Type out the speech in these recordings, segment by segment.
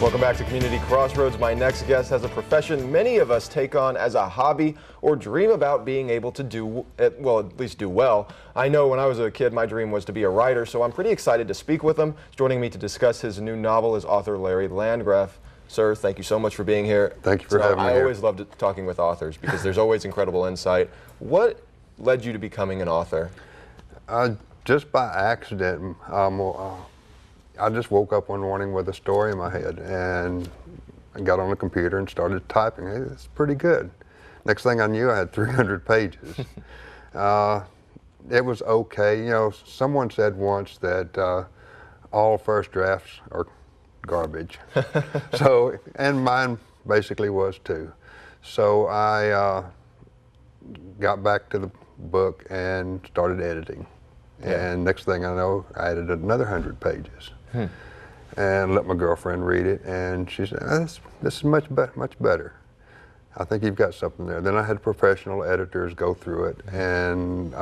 Welcome back to Community Crossroads. My next guest has a profession many of us take on as a hobby or dream about being able to do, well, at least do well. I know when I was a kid, my dream was to be a writer, so I'm pretty excited to speak with him. Joining me to discuss his new novel is author Larry Landgraf. Sir, thank you so much for being here. Thank you for having me here. I always here. loved talking with authors because there's always incredible insight. What led you to becoming an author? Just by accident. I just woke up one morning with a story in my head and I got on the computer and started typing. Hey, it's pretty good. Next thing I knew, I had 300 pages. It was okay. You know, someone said once that all first drafts are garbage. So, and mine basically was too. So I got back to the book and started editing. Yeah. And next thing I know, I added another 100 pages. And let my girlfriend read it, and she said, this is much better. I think you've got something there. Then I had professional editors go through it, and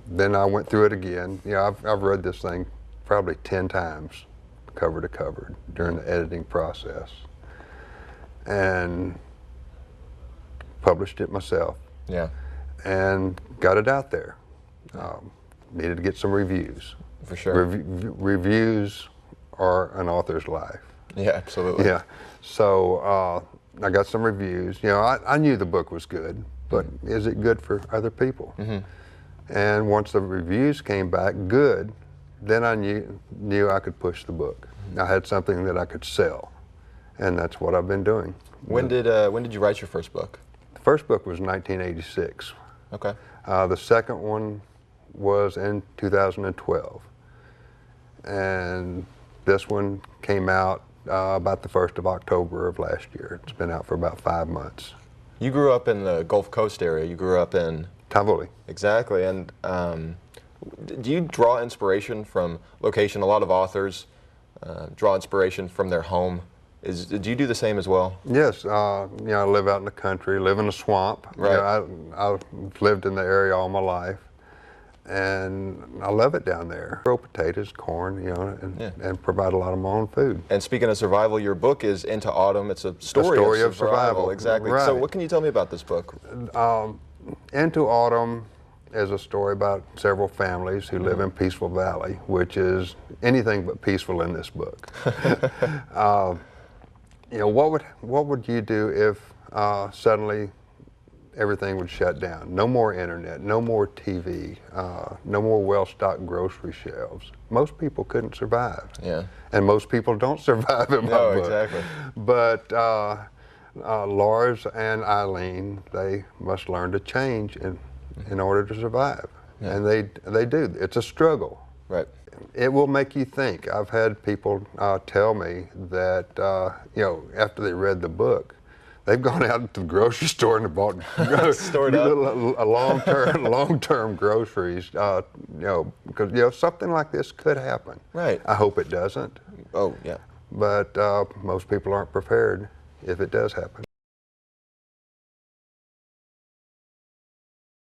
then I went through it again. You know, I've read this thing probably 10 times, cover to cover, during the editing process, and published it myself. Yeah. And got it out there. Needed to get some reviews. For sure. Reviews are an author's life. Yeah, absolutely. Yeah. So I got some reviews. You know, I knew the book was good, but is it good for other people? And once the reviews came back good, then I knew I could push the book. I had something that I could sell, and that's what I've been doing. When did you write your first book? The first book was 1986. Okay. The second one was in 2012. And this one came out about the 1st of October of last year. It's been out for about 5 months. You grew up in the Gulf Coast area. You grew up in... Tivoli. Exactly. And do you draw inspiration from location? A lot of authors draw inspiration from their home. Do you do the same as well? Yes. You know, I live out in the country, live in a swamp. Right. You know, I've lived in the area all my life. And I love it down there. Grow potatoes, corn, you know, and provide a lot of my own food. And speaking of survival, your book is Into Autumn. It's a story of survival. Exactly. Right. So what can you tell me about this book? Into Autumn is a story about several families who live in Peaceful Valley, which is anything but peaceful in this book. You know, what would you do if suddenly everything would shut down? No more internet, no more TV, no more well-stocked grocery shelves. Most people couldn't survive. Yeah. And most people don't survive in my book. Exactly. But Lars and Eileen, they must learn to change in order to survive. Yeah. And they do. It's a struggle. Right. It will make you think. I've had people tell me that, you know, after they read the book, they've gone out to the grocery store and bought long-term groceries, you know, because, you know, something like this could happen. Right. I hope it doesn't. Oh, yeah. But most people aren't prepared if it does happen.